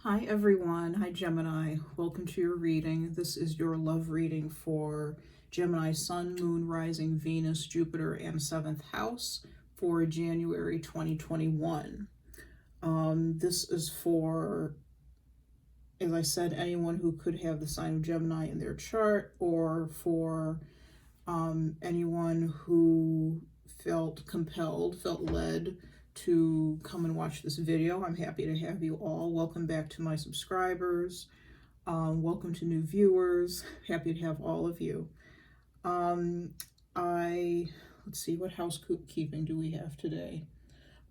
Hi everyone, hi Gemini, welcome to your reading. This is your love reading for Gemini Sun, Moon, Rising, Venus, Jupiter, and 7th house for January 2021. This is for, as I said, anyone who could have the sign of Gemini in their chart, or for anyone who felt compelled, felt led to come and watch this video. I'm happy to have you all. Welcome back to my subscribers. Welcome to new viewers. Happy to have all of you. Let's see, what housekeeping do we have today?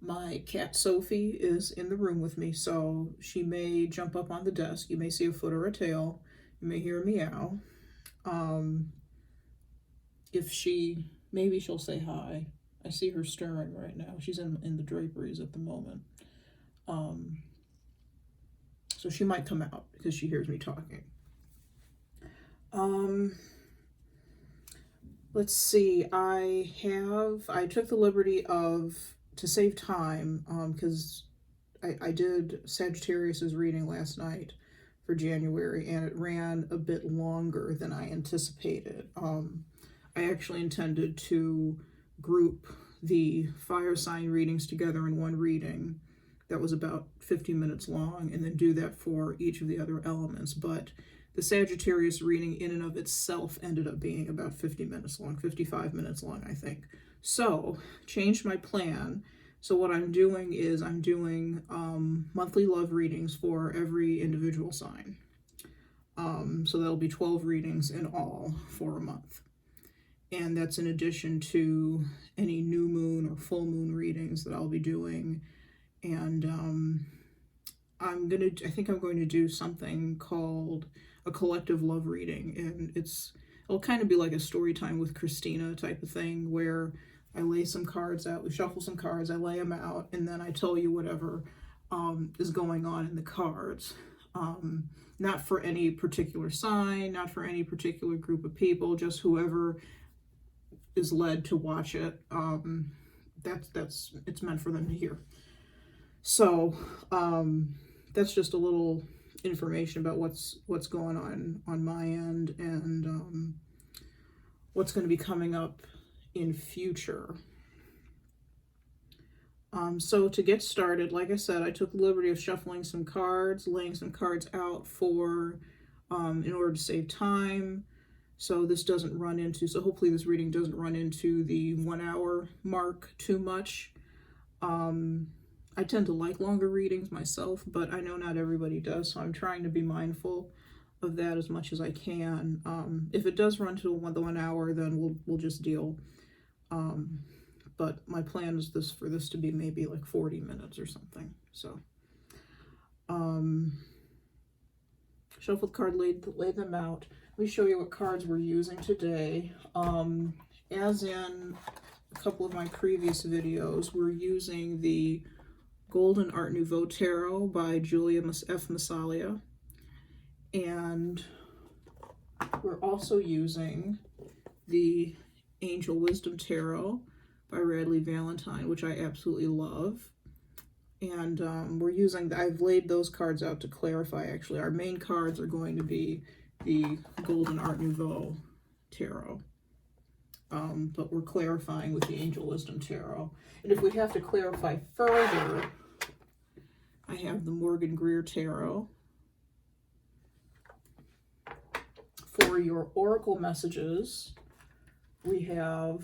My cat Sophie is in the room with me, so she may jump up on the desk. You may see a foot or a tail. You may hear a meow. Maybe she'll say hi. I see her stirring right now. She's in the draperies at the moment. So she might come out because she hears me talking. Let's see. I took the liberty to save time, because I did Sagittarius's reading last night for January, and it ran a bit longer than I anticipated. I actually intended to group the fire sign readings together in one reading that was about 50 minutes long, and then do that for each of the other elements. But the Sagittarius reading in and of itself ended up being about 50 minutes long, 55 minutes long, I think. So, changed my plan. So what I'm doing is I'm doing monthly love readings for every individual sign. So that'll be 12 readings in all for a month. And that's in addition to any new moon or full moon readings that I'll be doing. And I think I'm going to do something called a collective love reading. And it'll kind of be like a story time with Christina type of thing, where I lay some cards out, we shuffle some cards, I lay them out, and then I tell you whatever is going on in the cards. Not for any particular sign, not for any particular group of people, just whoever is led to watch it. It's meant for them to hear. So that's just a little information about what's going on my end, and what's going to be coming up in future. So to get started, like I said, I took the liberty of shuffling some cards, laying some cards out for in order to save time. So hopefully this reading doesn't run into the 1 hour mark too much. I tend to like longer readings myself, but I know not everybody does, so I'm trying to be mindful of that as much as I can. If it does run to the 1 hour, then we'll just deal. But my plan is for this to be maybe like 40 minutes or something. So, shuffled card, laid them out. Let me show you what cards we're using today. As in a couple of my previous videos, we're using the Golden Art Nouveau Tarot by Giulia F. Massaglia. And we're also using the Angel Wisdom Tarot by Radleigh Valentine, which I absolutely love. And I've laid those cards out to clarify. Actually, our main cards are going to be the Golden Art Nouveau Tarot. But we're clarifying with the Angel Wisdom Tarot. And if we have to clarify further, I have the Morgan Greer Tarot. For your oracle messages, we have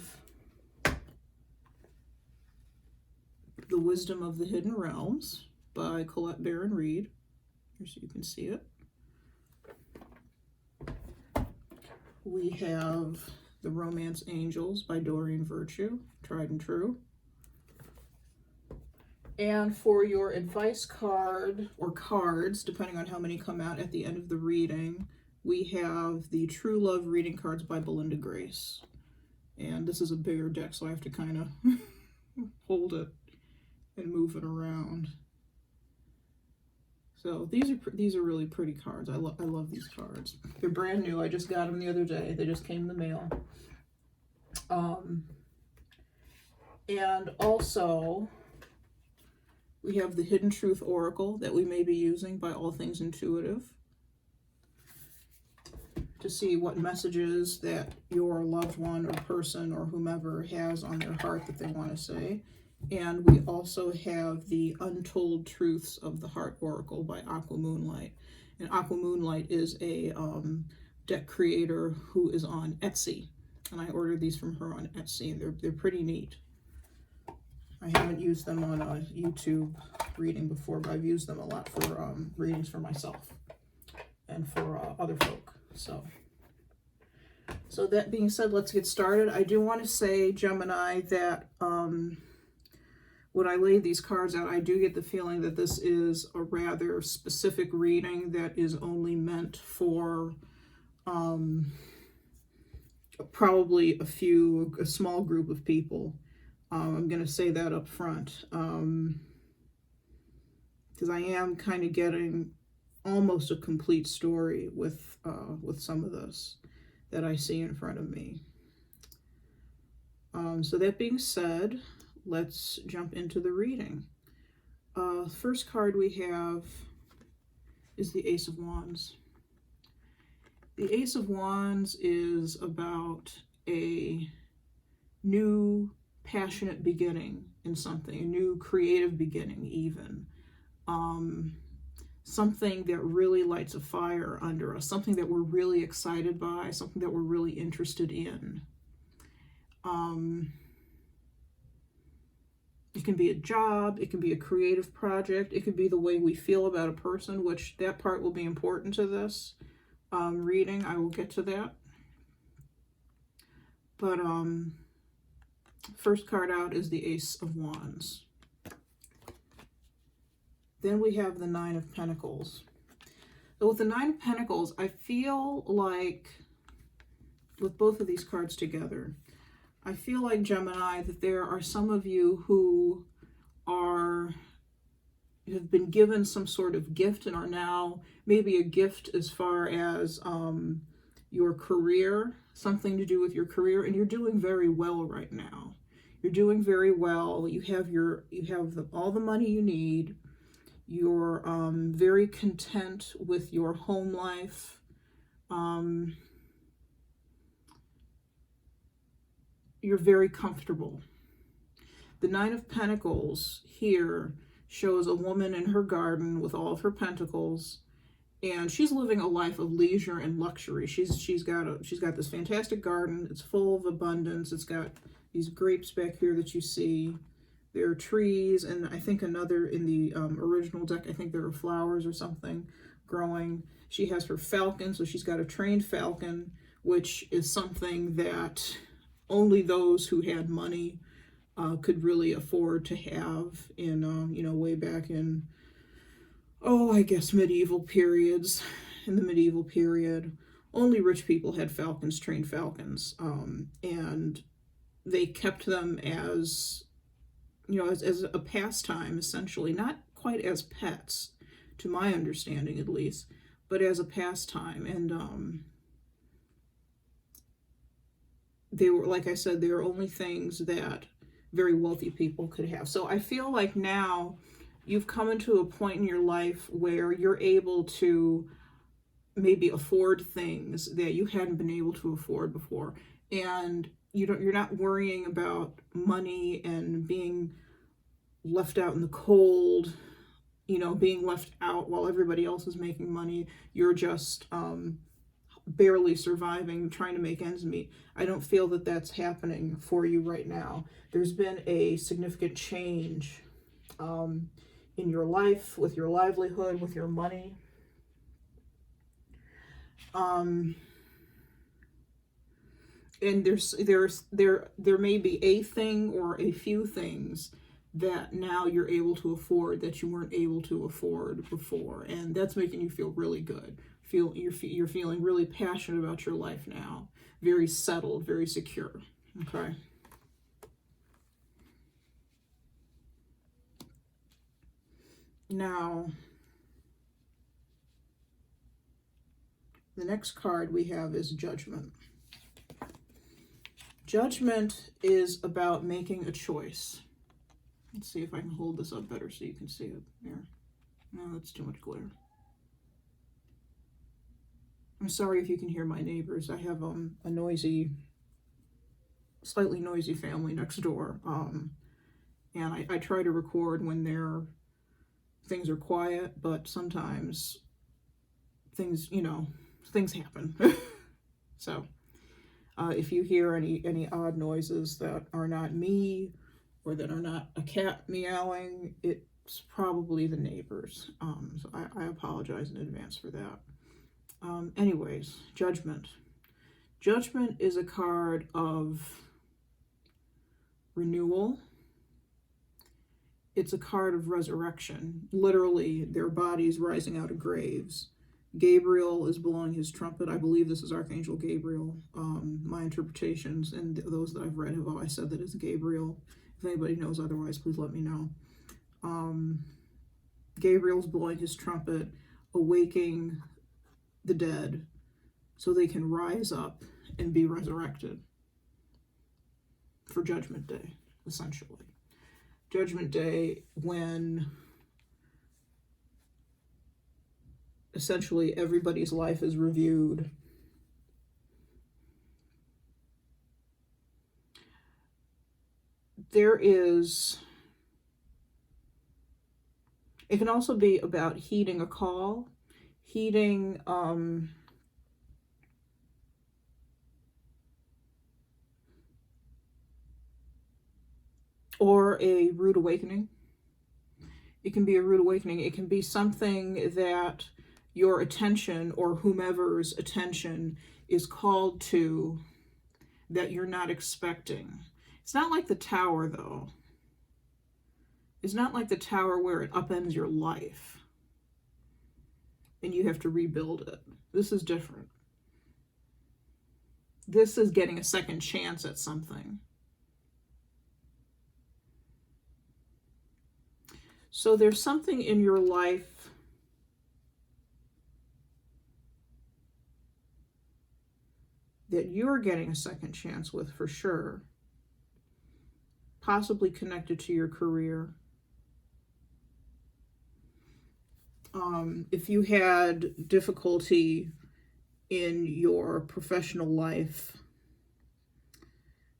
The Wisdom of the Hidden Realms by Colette Baron-Reid. Here, so you can see it. We have The Romance Angels by Doreen Virtue, tried and true. And for your advice card, or cards, depending on how many come out at the end of the reading, we have the True Love reading cards by BelindaGrace. And this is a bigger deck, so I have to kind of hold it and move it around. So these are really pretty cards. I love these cards. They're brand new. I just got them the other day. They just came in the mail. And also We have the Hidden Truth Oracle that we may be using by All Things Intuitive to see what messages that your loved one or person or whomever has on their heart that they want to say. And we also have the Untold Truths of the Heart Oracle by Aquamoonlight. And Aquamoonlight is a deck creator who is on Etsy. And I ordered these from her on Etsy. They're pretty neat. I haven't used them on a YouTube reading before, but I've used them a lot for readings for myself and for other folk. So that being said, let's get started. I do want to say, Gemini, that when I lay these cards out, I do get the feeling that this is a rather specific reading that is only meant for probably a small group of people. I'm going to say that up front, because I am kind of getting almost a complete story with some of this that I see in front of me. So that being said, let's jump into the reading. First card we have is the Ace of Wands. The Ace of Wands is about a new passionate beginning in something, a new creative beginning even. Something that really lights a fire under us, something that we're really excited by, something that we're really interested in. It can be a job, it can be a creative project, it could be the way we feel about a person, which that part will be important to this reading. I will get to that. But first card out is the Ace of Wands. Then we have the Nine of Pentacles. So with the Nine of Pentacles, I feel like, with both of these cards together, I feel like, Gemini, that there are some of you who have been given some sort of gift and are now maybe a gift as far as your career, something to do with your career, and you're doing very well right now. You're doing very well. You have all the money you need. You're very content with your home life. You're very comfortable. The Nine of Pentacles here shows a woman in her garden with all of her pentacles, and she's living a life of leisure and luxury. She's got this fantastic garden. It's full of abundance. It's got these grapes back here that you see. There are trees, and I think another in the original deck, I think there are flowers or something growing. She has her falcon, so she's got a trained falcon, which is something that only those who had money could really afford to have in, way back in, I guess medieval periods. In the medieval period, only rich people had falcons, trained falcons, and they kept them as as a pastime, essentially, not quite as pets, to my understanding at least, but as a pastime. And they were, like I said, they were only things that very wealthy people could have. So I feel like now you've come into a point in your life where you're able to maybe afford things that you hadn't been able to afford before, and you're not worrying about money and being left out in the cold, being left out while everybody else is making money. You're just barely surviving, trying to make ends meet. I don't feel that that's happening for you right now. There's been a significant change in your life, with your livelihood, with your money. And there may be a thing or a few things that now you're able to afford that you weren't able to afford before, and that's making you feel really good. You're feeling really passionate about your life now, very settled, very secure. Okay. Now, the next card we have is Judgment. Judgment is about making a choice. Let's see if I can hold this up better so you can see it. There. No, that's too much glare. I'm sorry if you can hear my neighbors. I have a noisy, slightly noisy family next door. And I try to record when things are quiet, but sometimes things, things happen. So if you hear any odd noises that are not me or that are not a cat meowing, it's probably the neighbors. So I apologize in advance for that. Anyways, Judgment. Judgment is a card of renewal. It's a card of resurrection. Literally, their bodies rising out of graves. Gabriel is blowing his trumpet. I believe this is Archangel Gabriel. My interpretations and those that I've read have always said that it's Gabriel. If anybody knows otherwise, please let me know. Gabriel's blowing his trumpet, awaking the dead so they can rise up and be resurrected for Judgment Day, essentially. Judgment Day, when essentially everybody's life is reviewed. It can also be about heeding a call, heeding or a rude awakening. It can be a rude awakening. It can be something that your attention or whomever's attention is called to that you're not expecting. It's not like the Tower, though. It's not like the Tower where it upends your life and you have to rebuild it. This is different. This is getting a second chance at something. So there's something in your life that you're getting a second chance with for sure, possibly connected to your career. If you had difficulty in your professional life,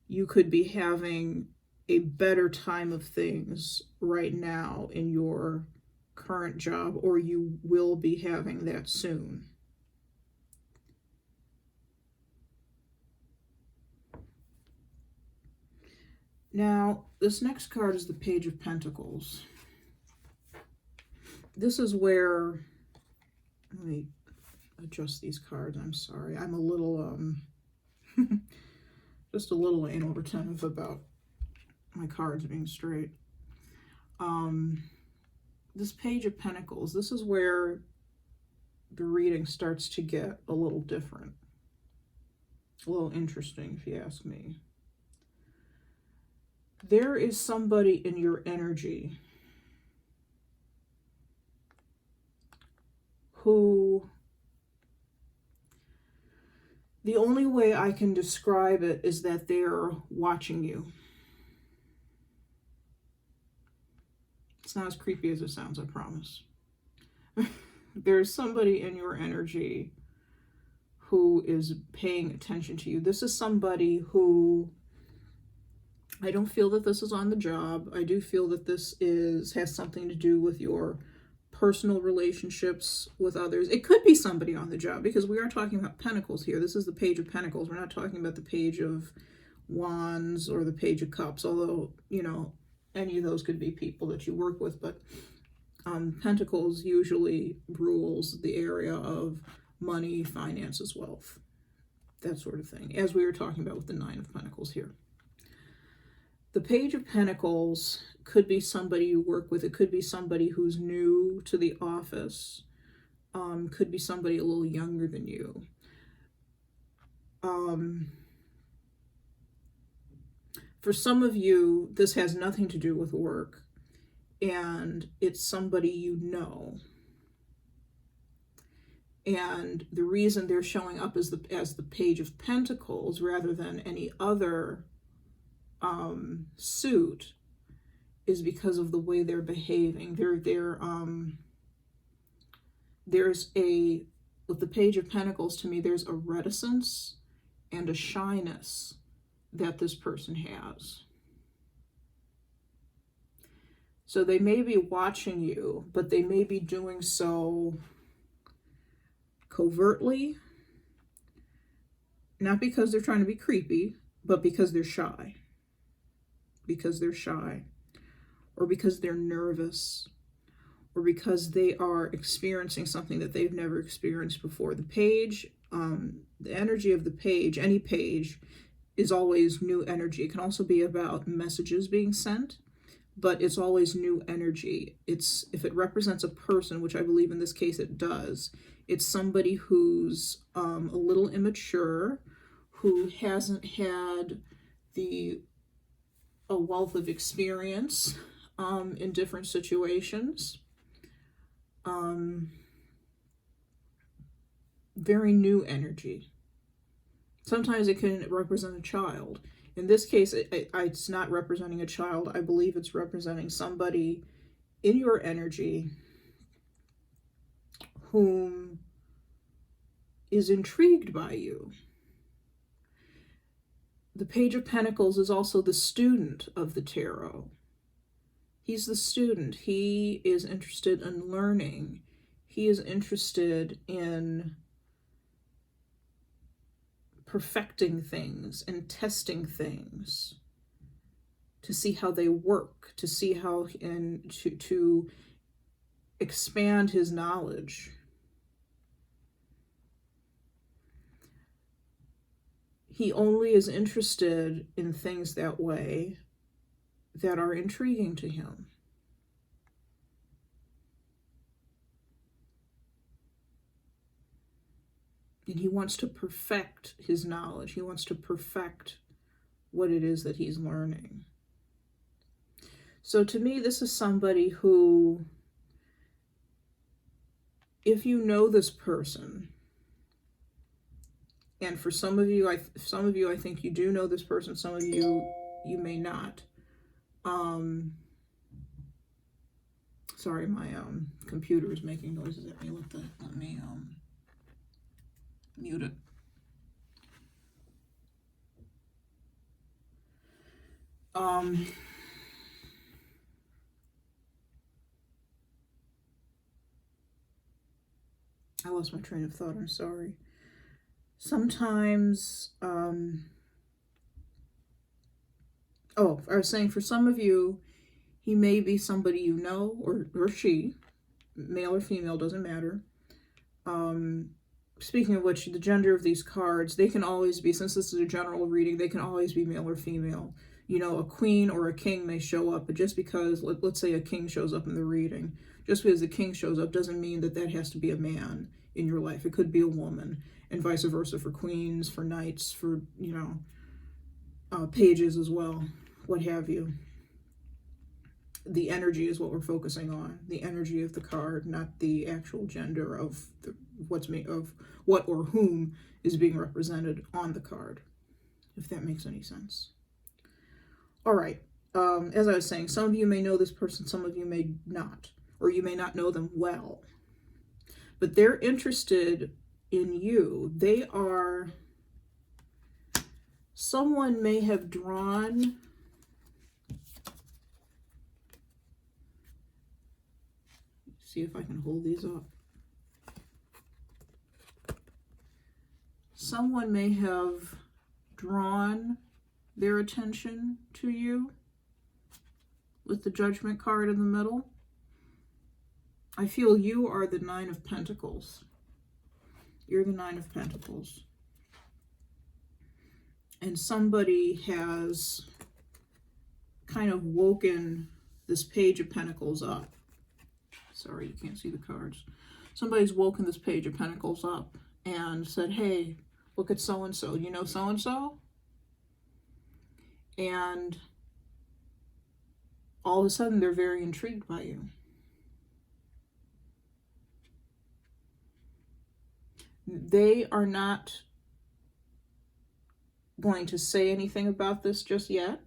you could be having a better time of things right now in your current job, or you will be having that soon. Now, this next card is the Page of Pentacles. This is where, let me adjust these cards. I'm sorry. I'm a little, just a little anal retentive about my cards being straight. This Page of Pentacles, this is where the reading starts to get a little different. A little interesting, if you ask me. There is somebody in your energy who, the only way I can describe it is that they're watching you. It's not as creepy as it sounds, I promise. There's somebody in your energy who is paying attention to you. This is somebody who, I don't feel that this is on the job. I do feel that this has something to do with your personal relationships with others. It could be somebody on the job because we are talking about Pentacles here. This is the Page of Pentacles. We're not talking about the Page of Wands or the Page of Cups, although, any of those could be people that you work with, but Pentacles usually rules the area of money, finances, wealth, that sort of thing, as we were talking about with the Nine of Pentacles here. The Page of Pentacles could be somebody you work with. It could be somebody who's new to the office. Could be somebody a little younger than you. For some of you, this has nothing to do with work, and it's somebody you know. And the reason they're showing up as the Page of Pentacles rather than any other suit is because of the way they're behaving. There's a, with the Page of Pentacles, to me, there's a reticence and a shyness that this person has. So they may be watching you, but they may be doing so covertly, not because they're trying to be creepy, but because they're shy. Because they're shy, or because they're nervous, or because they are experiencing something that they've never experienced before. The page, the energy of the page, any page, is always new energy. It can also be about messages being sent, but it's always new energy. It's, if it represents a person, which I believe in this case it does, it's somebody who's a little immature, who hasn't had a wealth of experience in different situations. Very new energy. Sometimes it can represent a child. In this case, it's not representing a child. I believe it's representing somebody in your energy whom is intrigued by you. The Page of Pentacles is also the student of the tarot. He's the student. He is interested in learning. He is interested in perfecting things and testing things to see how they work, to see how, and to expand his knowledge. He only is interested in things that way that are intriguing to him. And he wants to perfect his knowledge. He wants to perfect what it is that he's learning. So to me, this is somebody who, if you know this person, and for some of you, I think you do know this person. Some of you may not. Sorry, my computer is making noises at me. Let me mute it. I lost my train of thought. I'm sorry. Sometimes, I was saying, for some of you, he may be somebody you know, or she, male or female, doesn't matter. Speaking of which, the gender of these cards, they can always be, since this is a general reading, they can always be male or female. You know, a queen or a king may show up, but just because, let's say a king shows up in the reading, just because the king shows up doesn't mean that that has to be a man in your life. It could be a woman, and vice versa for queens, for knights, for, you know, pages as well, what have you. The energy is what we're focusing on, the energy of the card, not the actual gender of what or whom is being represented on the card, if that makes any sense. All right. As I was saying, some of you may know this person, some of you may not, or you may not know them well, but they're interested in you. They are, someone may have drawn, see if I can hold these up. Someone may have drawn their attention to you with the Judgment card in the middle. I feel you are the Nine of Pentacles. You're the Nine of Pentacles. And somebody has kind of woken this Page of Pentacles up. Sorry, you can't see the cards. Somebody's woken this Page of Pentacles up and said, hey, look at so-and-so. You know so-and-so? And all of a sudden, they're very intrigued by you. They are not going to say anything about this just yet.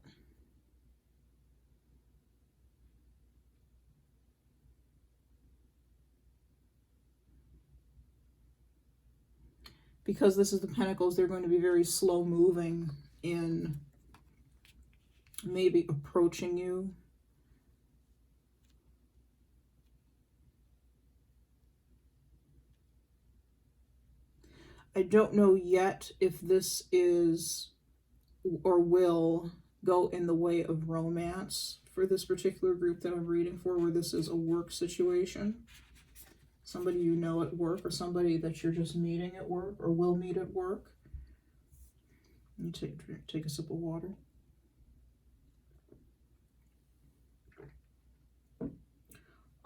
because this is the Pentacles, they're going to be very slow moving in maybe approaching you. I don't know yet if this is or will go in the way of romance for this particular group that I'm reading for, where this is a work situation. Somebody you know at work, or somebody that you're just meeting at work or will meet at work. You take a sip of water.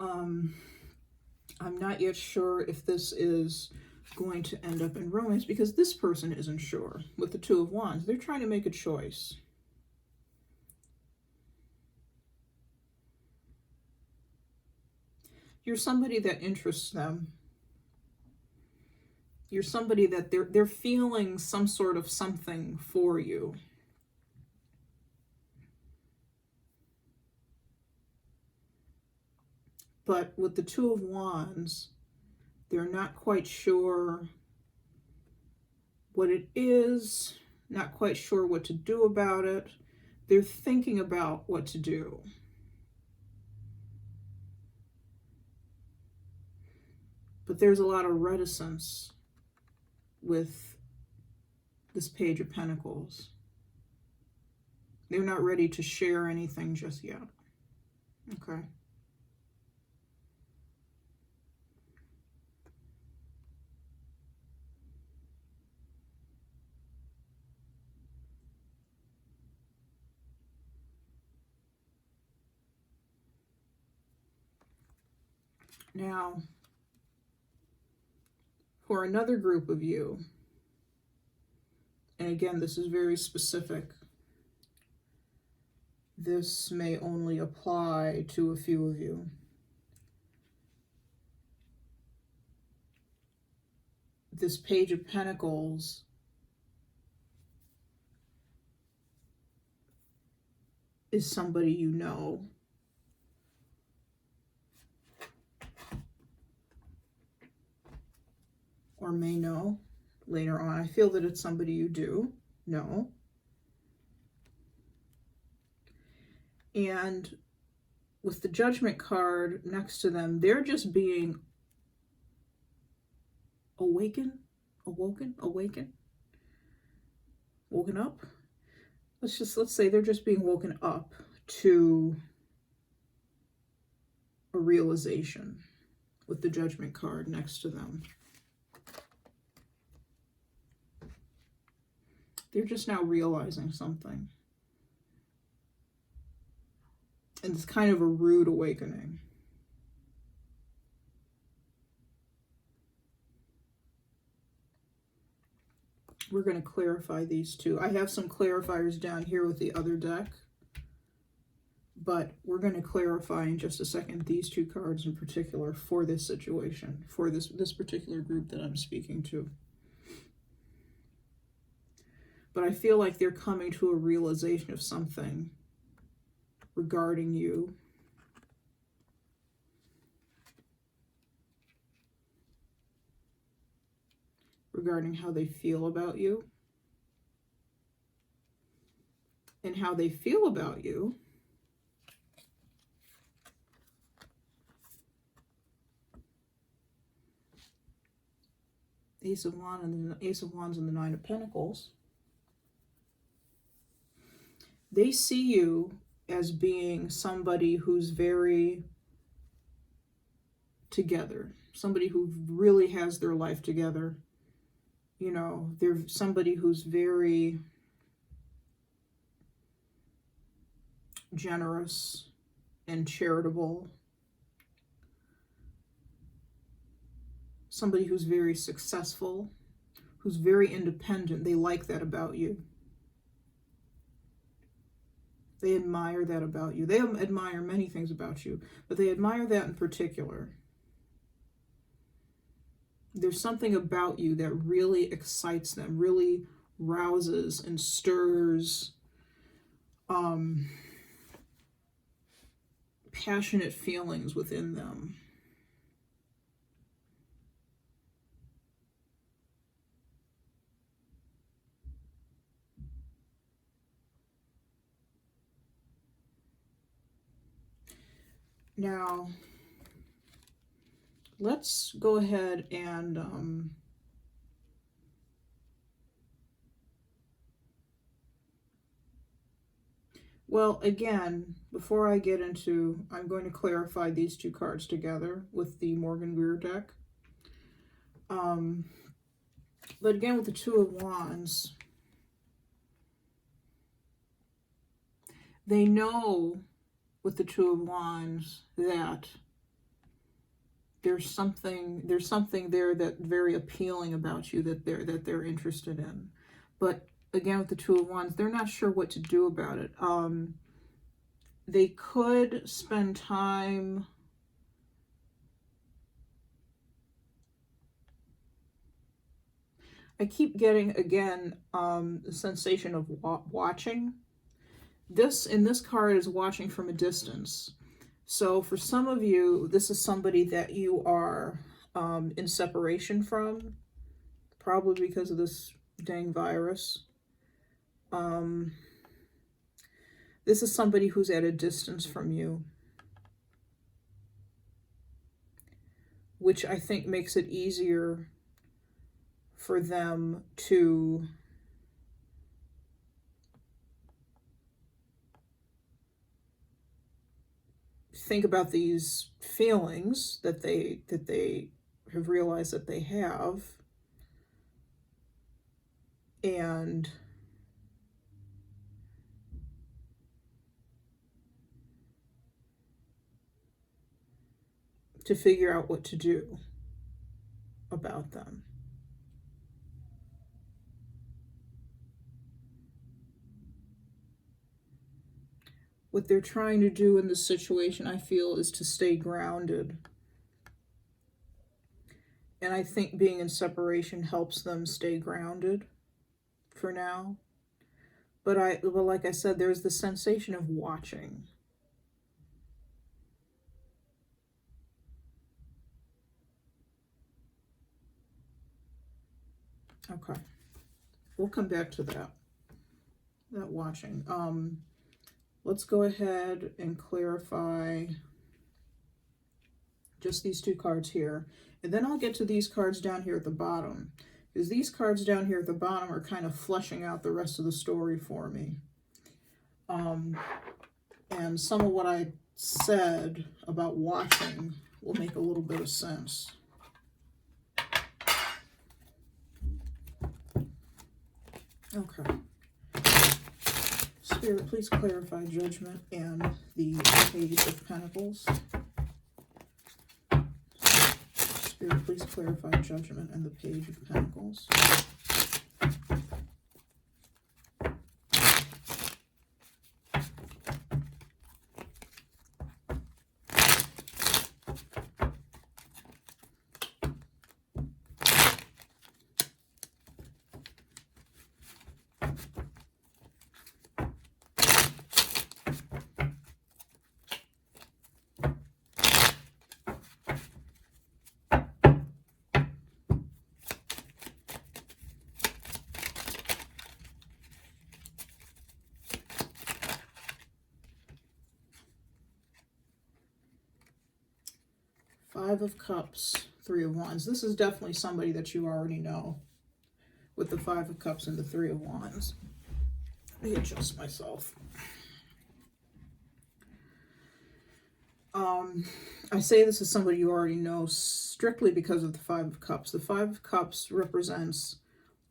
I'm not yet sure if this is going to end up in romance, because this person isn't sure. With the Two of Wands, they're trying to make a choice. You're somebody that interests them. You're somebody that they're feeling some sort of something for you. But with the Two of Wands, they're not quite sure what it is, not quite sure what to do about it. They're thinking about what to do. But there's a lot of reticence with this Page of Pentacles. They're not ready to share anything just yet. Okay. Now, for another group of you, and again, this is very specific. This may only apply to a few of you. This Page of Pentacles is somebody you know. Or may know later on. I feel that it's somebody you do know. And with the Judgment card next to them, they're just being woken up. Let's say they're just being woken up to a realization with the Judgment card next to them. They're just now realizing something. And it's kind of a rude awakening. We're going to clarify these two. I have some clarifiers down here with the other deck, but we're going to clarify in just a second these two cards in particular for this situation, for this particular group that I'm speaking to. But I feel like they're coming to a realization of something regarding you. Regarding how they feel about you. And how they feel about you Ace of Wands and the Nine of Pentacles. They see you as being somebody who's very together, somebody who really has their life together. You know, they're somebody who's very generous and charitable. Somebody who's very successful, who's very independent. They like that about you. They admire that about you. They admire many things about you, but they admire that in particular. There's something about you that really excites them, really rouses and stirs passionate feelings within them. Now, let's go ahead and well, again, before I get into, I'm going to clarify these two cards together with the Morgan Greer deck. But again, with the Two of Wands, they know with the Two of Wands that there's something there that very appealing about you that they're interested in. But again, with the Two of Wands, they're not sure what to do about it. They could spend time I keep getting, again, the sensation of watching. This, in this card, is watching from a distance. So for some of you, this is somebody that you are in separation from, probably because of this dang virus. This is somebody who's at a distance from you, which I think makes it easier for them to think about these feelings that they have realized that they have, and to figure out what to do about them. What they're trying to do in this situation, I feel, is to stay grounded. And I think being in separation helps them stay grounded for now. But like I said, there's the sensation of watching. Okay. We'll come back to that watching. Let's go ahead and clarify just these two cards here. And then I'll get to these cards down here at the bottom, because these cards down here at the bottom are kind of fleshing out the rest of the story for me. And some of what I said about watching will make a little bit of sense. Okay. Spirit, please clarify Judgment and the Page of Pentacles. Spirit, please clarify Judgment and the Page of Pentacles. Five of Cups, Three of Wands. This is definitely somebody that you already know with the Five of Cups and the Three of Wands. Let me adjust myself. I say this is somebody you already know strictly because of the Five of Cups. The Five of Cups represents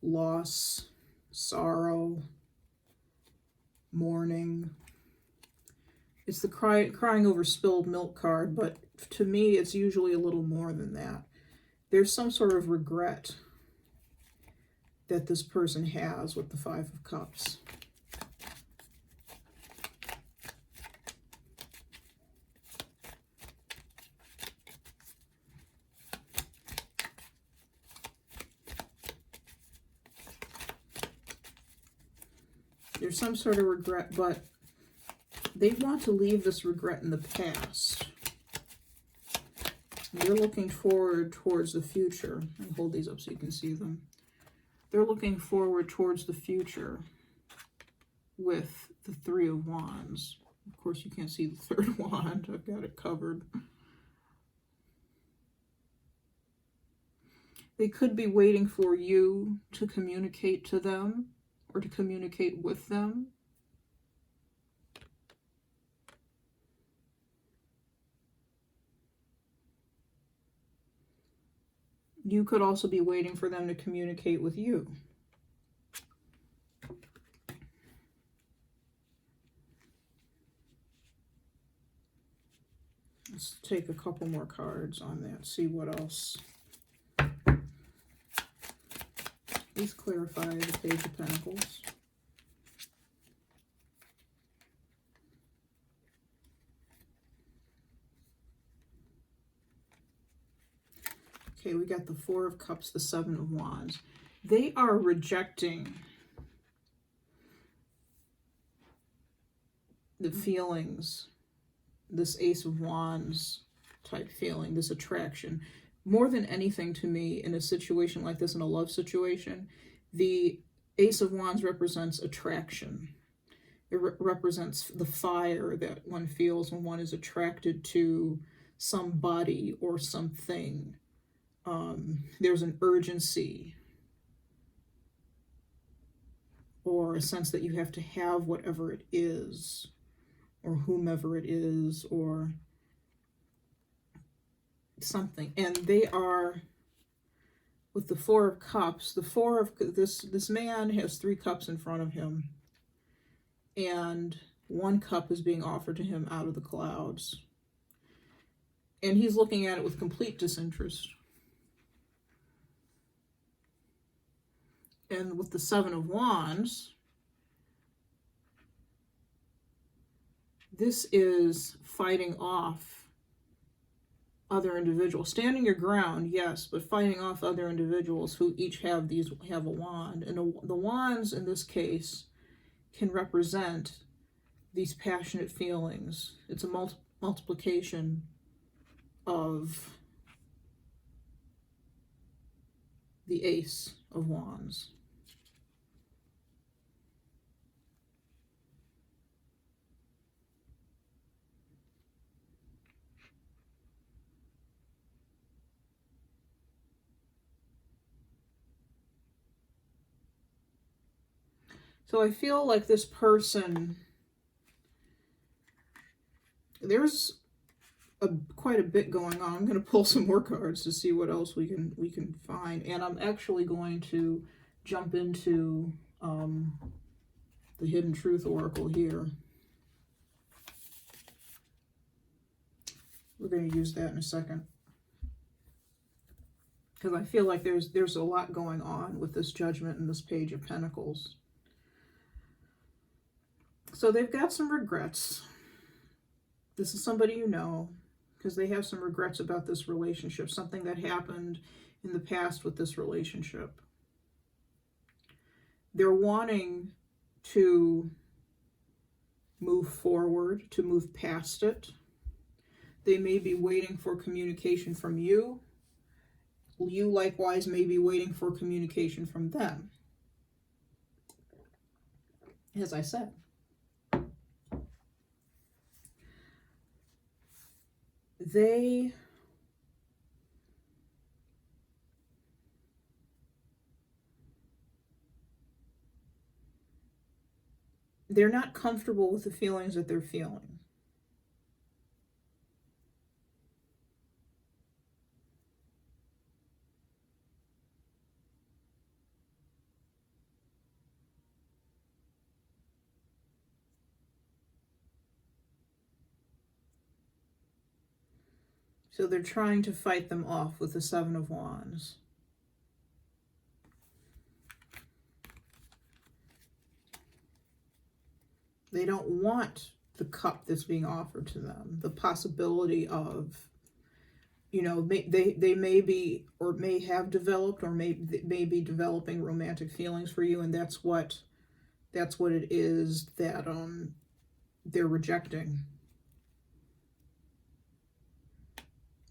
loss, sorrow, mourning. It's the crying over spilled milk card, but to me, it's usually a little more than that. There's some sort of regret that this person has with the Five of Cups. There's some sort of regret, but they want to leave this regret in the past. They're looking forward towards the future. I'll hold these up so you can see them. They're looking forward towards the future with the Three of Wands. Of course, you can't see the third wand. I've got it covered. They could be waiting for you to communicate to them or to communicate with them. You could also be waiting for them to communicate with you. Let's take a couple more cards on that, see what else. Please clarify the Page of Pentacles. Okay, we got the Four of Cups, the Seven of Wands. They are rejecting the feelings, this Ace of Wands type feeling, this attraction. More than anything to me in a situation like this, in a love situation, the Ace of Wands represents attraction. It represents the fire that one feels when one is attracted to somebody or something. There's an urgency or a sense that you have to have whatever it is or whomever it is or something. And they are, with the Four of Cups, this man has 3 cups in front of him, and 1 cup is being offered to him out of the clouds, and he's looking at it with complete disinterest. And with the Seven of Wands, this is fighting off other individuals. Standing your ground, yes, but fighting off other individuals who each have a wand. And the wands in this case can represent these passionate feelings. It's a multiplication of the Ace of Wands. So I feel like this person, there's quite a bit going on. I'm going to pull some more cards to see what else we can find, and I'm actually going to jump into the Hidden Truth Oracle here. We're going to use that in a second, because I feel like there's a lot going on with this Judgment and this Page of Pentacles. So they've got some regrets. This is somebody you know, because they have some regrets about this relationship, something that happened in the past with this relationship. They're wanting to move forward, to move past it. They may be waiting for communication from you. You likewise may be waiting for communication from them. As I said. They're not comfortable with the feelings that they're feeling. So they're trying to fight them off with the Seven of Wands. They don't want the cup that's being offered to them. The possibility of, you know, they may be or may have developed or may be developing romantic feelings for you, and that's what it is that they're rejecting.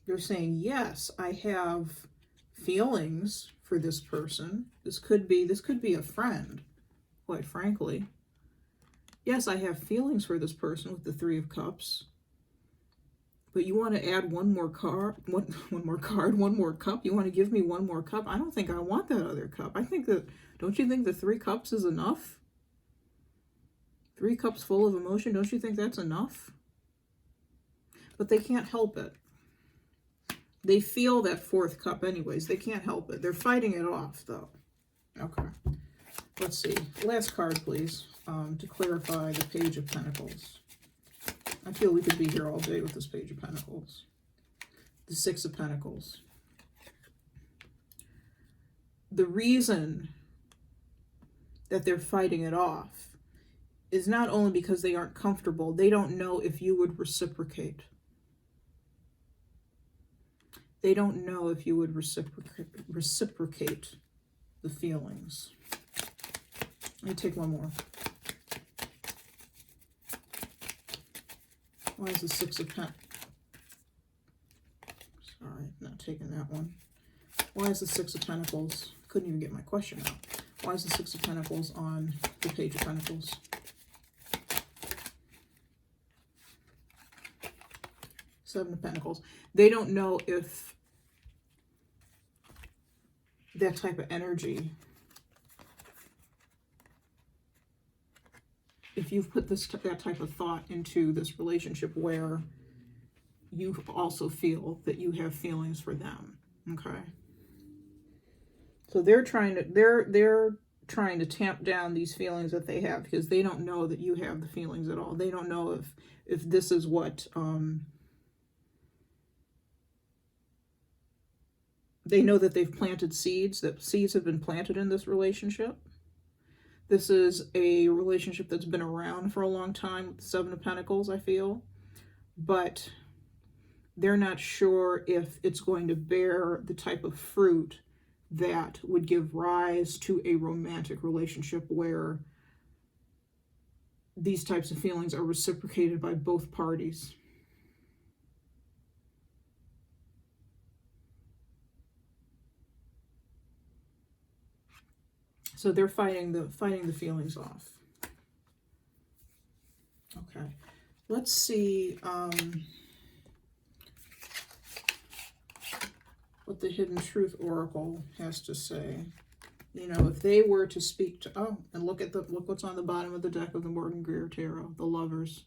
They're saying, yes, I have feelings for this person. This could be a friend, quite frankly. Yes, I have feelings for this person with the Three of Cups. But you want to add one more card, one more cup? You want to give me one more cup? I don't think I want that other cup. I think that, don't you think the 3 cups is enough? 3 cups full of emotion, don't you think that's enough? But they can't help it. They feel that 4th cup anyways. They can't help it. They're fighting it off, though. Okay. Let's see. Last card, please, to clarify the Page of Pentacles. I feel we could be here all day with this Page of Pentacles. The 6 of Pentacles. The reason that they're fighting it off is not only because they aren't comfortable, they don't know if you would reciprocate. They don't know if you would reciprocate the feelings. Let me take one more. Why is the 6 of Pentacles? Sorry, not taking that one. Why is the 6 of Pentacles? Couldn't even get my question out. Why is the 6 of Pentacles on the Page of Pentacles? Seven of Pentacles. They don't know if that type of energy, if you've put that type of thought into this relationship where you also feel that you have feelings for them. Okay. So they're trying to tamp down these feelings that they have because they don't know that you have the feelings at all. They don't know if this is what they know, that they've planted seeds, that seeds have been planted in this relationship. This is a relationship that's been around for a long time with the 7 of Pentacles, I feel. But they're not sure if it's going to bear the type of fruit that would give rise to a romantic relationship where these types of feelings are reciprocated by both parties. So they're fighting the feelings off. Okay, let's see what the Hidden Truth Oracle has to say. You know, if they were to speak to, oh, and look what's on the bottom of the deck of the Morgan Greer Tarot, the Lovers.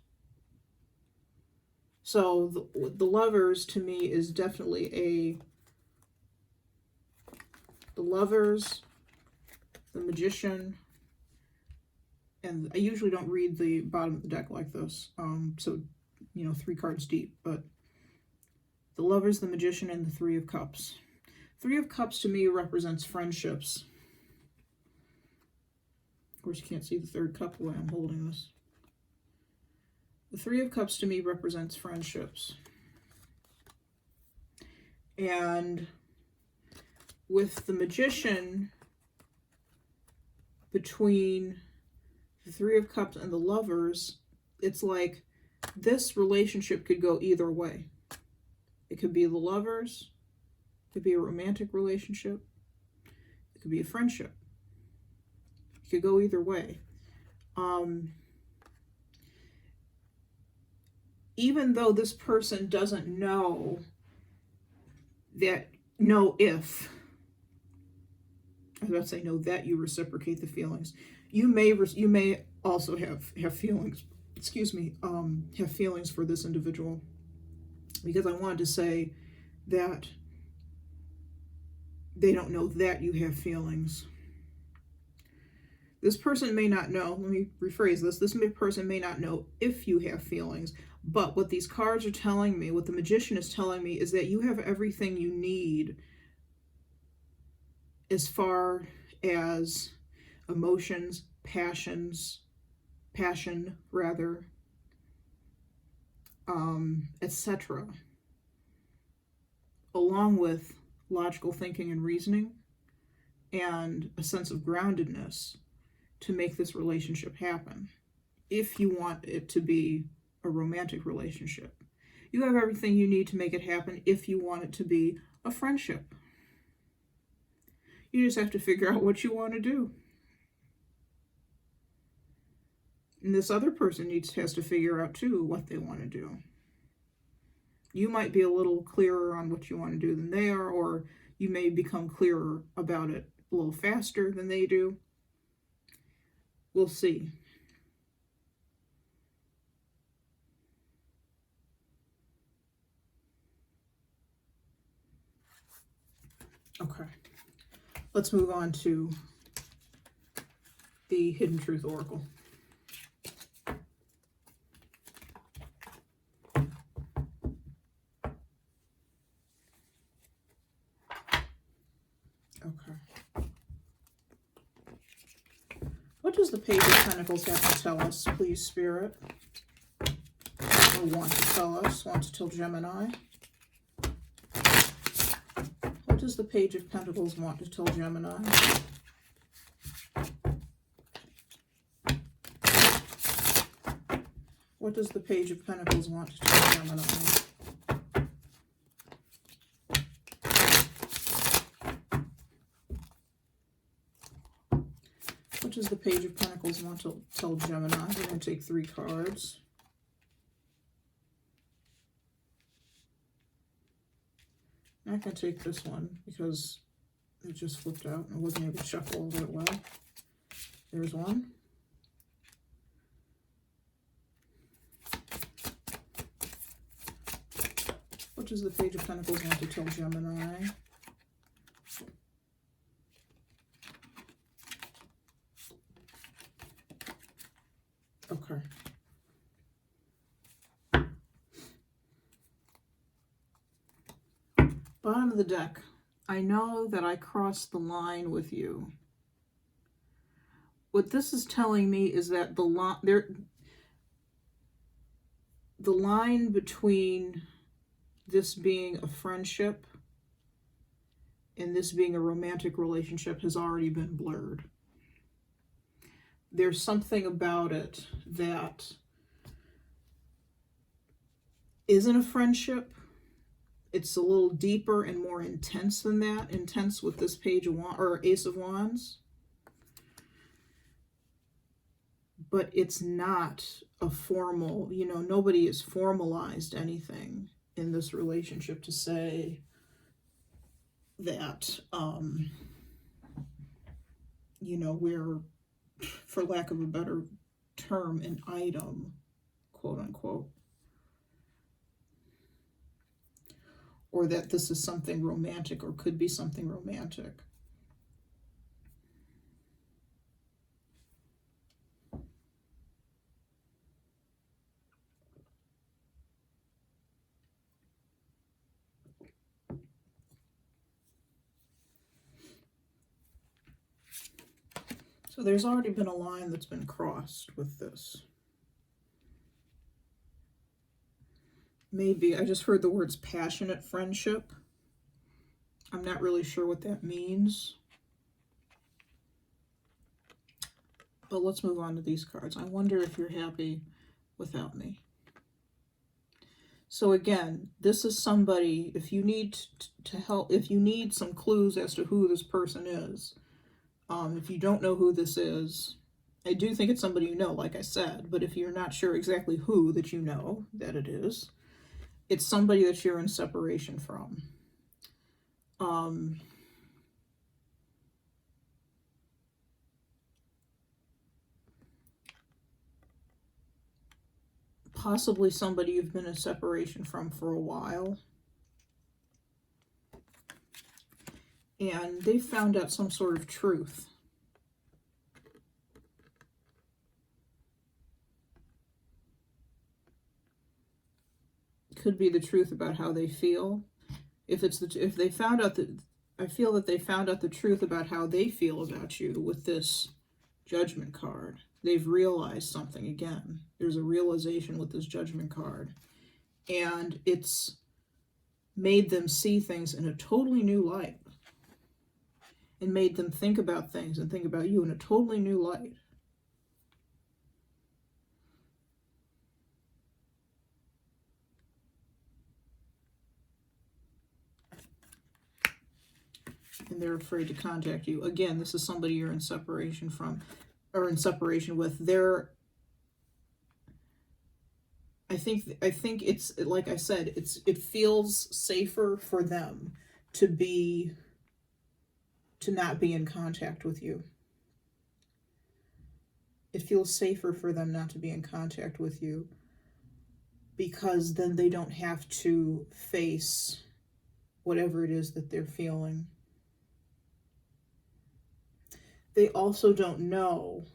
So the Lovers to me is definitely the Lovers, the Magician, and I usually don't read the bottom of the deck like this, so, you know, 3 cards deep, but the Lovers, the Magician, and the 3 of Cups. 3 of Cups to me represents friendships. Of course, you can't see the 3rd cup the way I'm holding this. The 3 of Cups to me represents friendships. And with the Magician, between the 3 of Cups and the Lovers, it's like this relationship could go either way. It could be the Lovers, it could be a romantic relationship, it could be a friendship. It could go either way. Even though this person doesn't know that, know if, I was about to say know that you reciprocate the feelings. You may also have feelings, excuse me, have feelings for this individual. Because I wanted to say that they don't know that you have feelings. This person may not know, let me rephrase this, this person may not know if you have feelings, but what these cards are telling me, what the Magician is telling me, is that you have everything you need as far as emotions, passion, etc., along with logical thinking and reasoning and a sense of groundedness to make this relationship happen. If you want it to be a romantic relationship, you have everything you need to make it happen. If you want it to be a friendship, you just have to figure out what you want to do. And this other person has to figure out too what they want to do. You might be a little clearer on what you want to do than they are, or you may become clearer about it a little faster than they do. We'll see. Okay. Let's move on to the Hidden Truth Oracle. Okay. What does the Page of Pentacles have to tell us, please, Spirit? Or want to tell us? Want to tell Gemini? What does the Page of Pentacles want to tell Gemini? What does the Page of Pentacles want to tell Gemini? What does the Page of Pentacles want to tell Gemini? We're going to take 3 cards. I'm not going to take this one because it just flipped out and I wasn't able to shuffle all that well. There's one. What does the Page of Pentacles want to tell Gemini? Okay. Bottom of the deck. I know that I crossed the line with you. What this is telling me is that the line between this being a friendship and this being a romantic relationship has already been blurred. There's something about it that isn't a friendship. It's a little deeper and more intense than that. Intense with this Page of Wands, or Ace of Wands. But it's not a formal, you know, nobody has formalized anything in this relationship to say that, you know, we're, for lack of a better term, an item, quote unquote. Or that this is something romantic or could be something romantic. So there's already been a line that's been crossed with this. Maybe, I just heard the words passionate friendship. I'm not really sure what that means. But let's move on to these cards. I wonder if you're happy without me. So again, this is somebody, if you need to help, if you need some clues as to who this person is, if you don't know who this is, I do think it's somebody you know, like I said, but if you're not sure exactly who that you know that it is, it's somebody that you're in separation from. Possibly somebody you've been in separation from for a while. And they found out some sort of truth. Could be the truth about how they feel. If they found out that, I feel that they found out the truth about how they feel about you with this Judgment card. They've realized something again. There's a realization with this Judgment card. And it's made them see things in a totally new light. And made them think about things and think about you in a totally new light. And they're afraid to contact you. Again, this is somebody you're in separation from, or in separation with. They're think it's, like I said, it feels safer for them to not be in contact with you. It feels safer for them not to be in contact with you, because then they don't have to face whatever it is that they're feeling. They also don't know,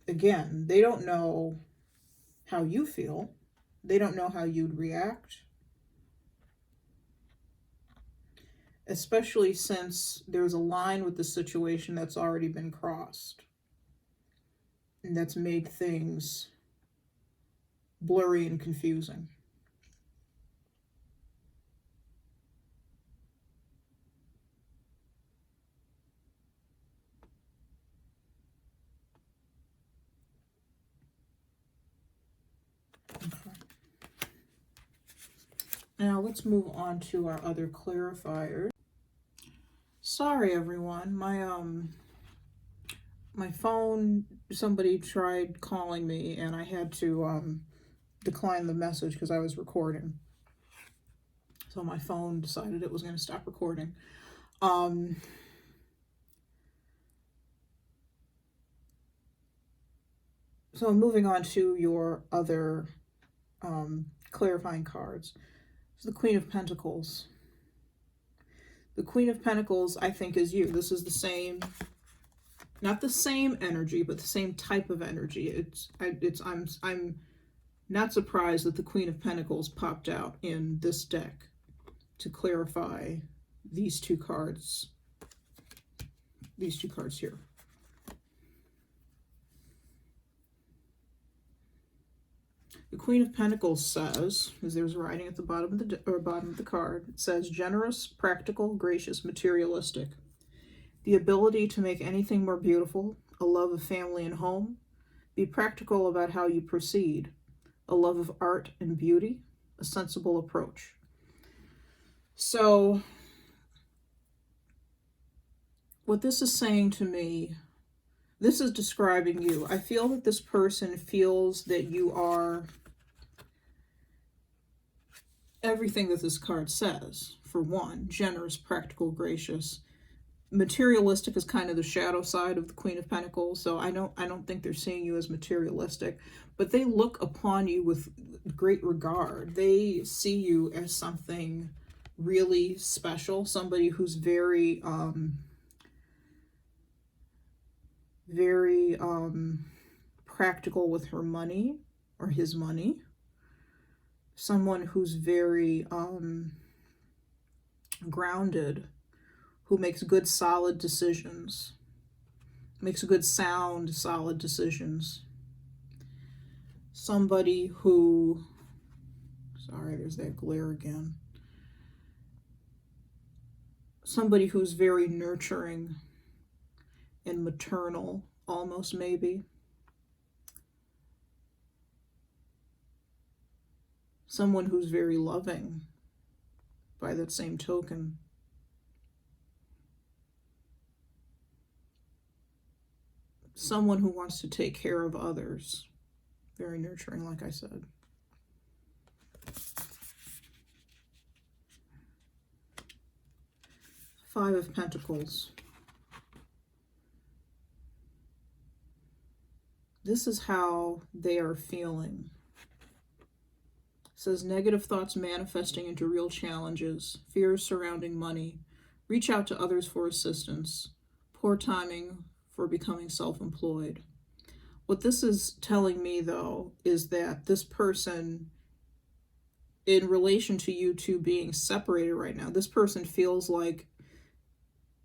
again, they don't know how you feel. They don't know how you'd react. Especially since there's a line with the situation that's already been crossed. And that's made things blurry and confusing. Okay. Now let's move on to our other clarifiers. Sorry everyone, my phone, somebody tried calling me and I had to decline the message because I was recording. So my phone decided it was going to stop recording. So moving on to your other clarifying cards. So the Queen of Pentacles. The Queen of Pentacles, I think, is you. This is the same, not the same energy, but the same type of energy. I'm not surprised that the Queen of Pentacles popped out in this deck to clarify these two cards. These two cards here. The Queen of Pentacles says, as there's writing at the bottom of the card, it says, generous, practical, gracious, materialistic. The ability to make anything more beautiful, a love of family and home. Be practical about how you proceed. A love of art and beauty, a sensible approach. So, what this is saying to me, this is describing you. I feel that this person feels that you are everything that this card says. For one, generous, practical, gracious. Materialistic is kind of the shadow side of the Queen of Pentacles, so I don't think they're seeing you as materialistic, but they look upon you with great regard. They see you as something really special, somebody who's very practical with her money or his money. Someone who's very grounded, who makes good, solid decisions, makes good, sound, solid decisions. Somebody who, sorry, there's that glare again. Somebody who's very nurturing and maternal, almost maybe. Someone who's very loving by that same token. Someone who wants to take care of others. Very nurturing, like I said. Five of Pentacles. This is how they are feeling. It says negative thoughts manifesting into real challenges, fears surrounding money, reach out to others for assistance, poor timing for becoming self-employed. What this is telling me, though, is that this person, in relation to you two being separated right now, this person feels like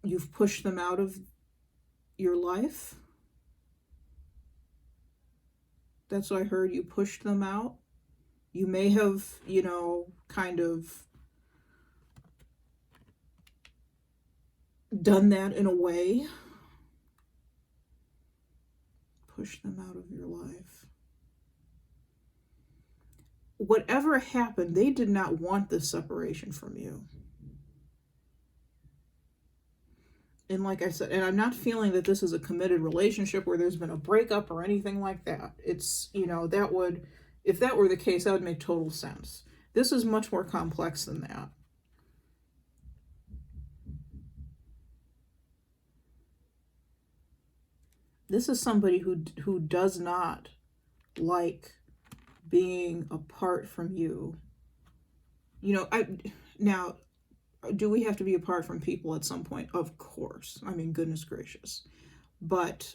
you've pushed them out of your life. That's what I heard. You pushed them out. You may have, kind of done that in a way. Push them out of your life. Whatever happened, they did not want this separation from you. And like I said, and I'm not feeling that this is a committed relationship where there's been a breakup or anything like that. It's, you know, that would, if that were the case, that would make total sense. This is much more complex than that. This is somebody who does not like being apart from you. You know, now, do we have to be apart from people at some point? Of course. I mean, goodness gracious. But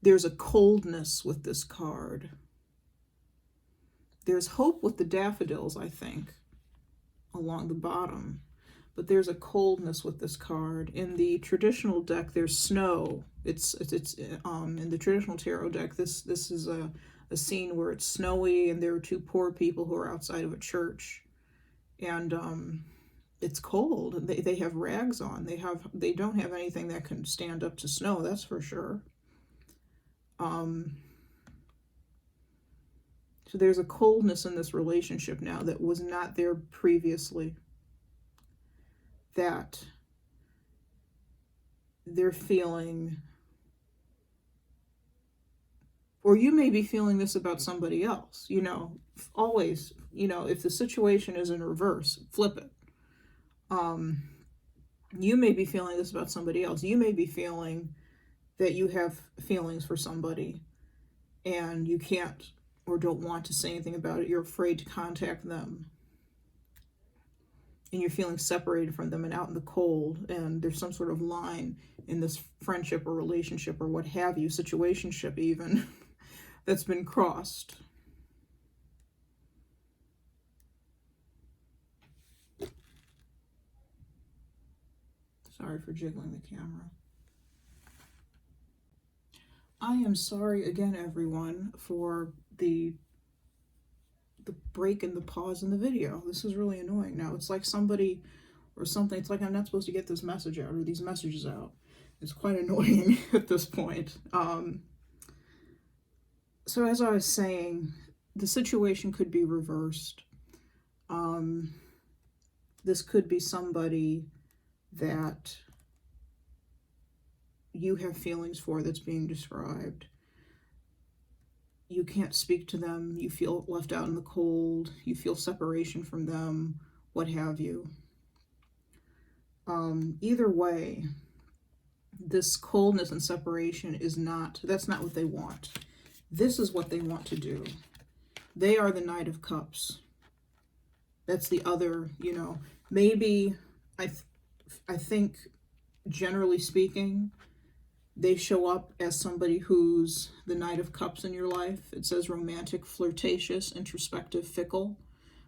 there's a coldness with this card. There's hope with the daffodils, I think, along the bottom. But there's a coldness with this card. In the traditional deck, there's snow. It's in the traditional tarot deck, this is a scene where it's snowy and there are two poor people who are outside of a church. And it's cold. They have rags on. They don't have anything that can stand up to snow, that's for sure. So there's a coldness in this relationship now that was not there previously. That they're feeling, or you may be feeling this about somebody else, you know, always, you know, if the situation is in reverse, flip it. You may be feeling this about somebody else. You may be feeling that you have feelings for somebody and you can't or don't want to say anything about it. You're afraid to contact them. And you're feeling separated from them and out in the cold, and there's some sort of line in this friendship or relationship or what have you, situationship even, that's been crossed. Sorry for jiggling the camera. I am sorry again, everyone, for the break and the pause in the video. This is really annoying now. It's like somebody or something, it's like I'm not supposed to get this message out or these messages out. It's quite annoying at this point. So as I was saying, the situation could be reversed. This could be somebody that you have feelings for that's being described. You can't speak to them, you feel left out in the cold, you feel separation from them, what have you. Either way, this coldness and separation is not, that's not what they want. This is what they want to do. They are the Knight of Cups. That's the other, you know, maybe, I think, generally speaking, they show up as somebody who's the Knight of Cups in your life. It says romantic, flirtatious, introspective, fickle,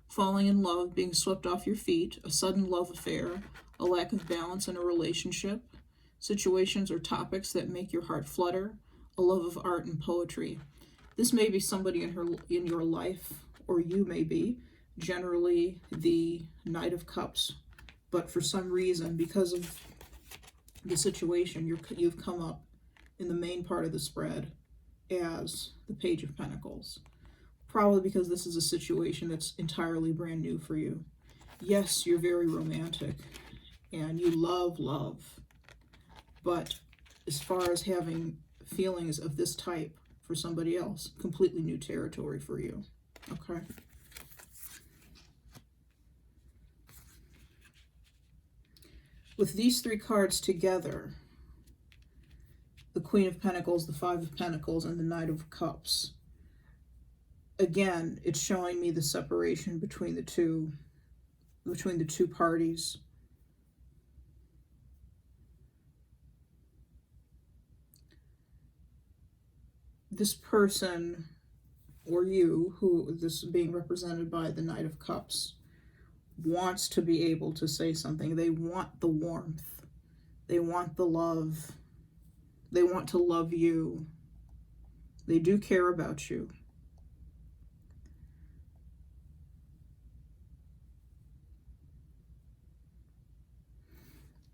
falling in love, being swept off your feet, a sudden love affair, a lack of balance in a relationship, situations or topics that make your heart flutter, a love of art and poetry. This may be somebody in your life, or you may be generally the Knight of Cups, but for some reason, because of the situation, you've come up in the main part of the spread as the Page of Pentacles. Probably because this is a situation that's entirely brand new for you. Yes, you're very romantic and you love love, but as far as having feelings of this type for somebody else, completely new territory for you. Okay. With these three cards together, the Queen of Pentacles, the Five of Pentacles, and the Knight of Cups, again, it's showing me the separation between the two parties. This person, or you, who this is being represented by the Knight of Cups, wants to be able to say something. They want the warmth. They want the love. They want to love you. They do care about you.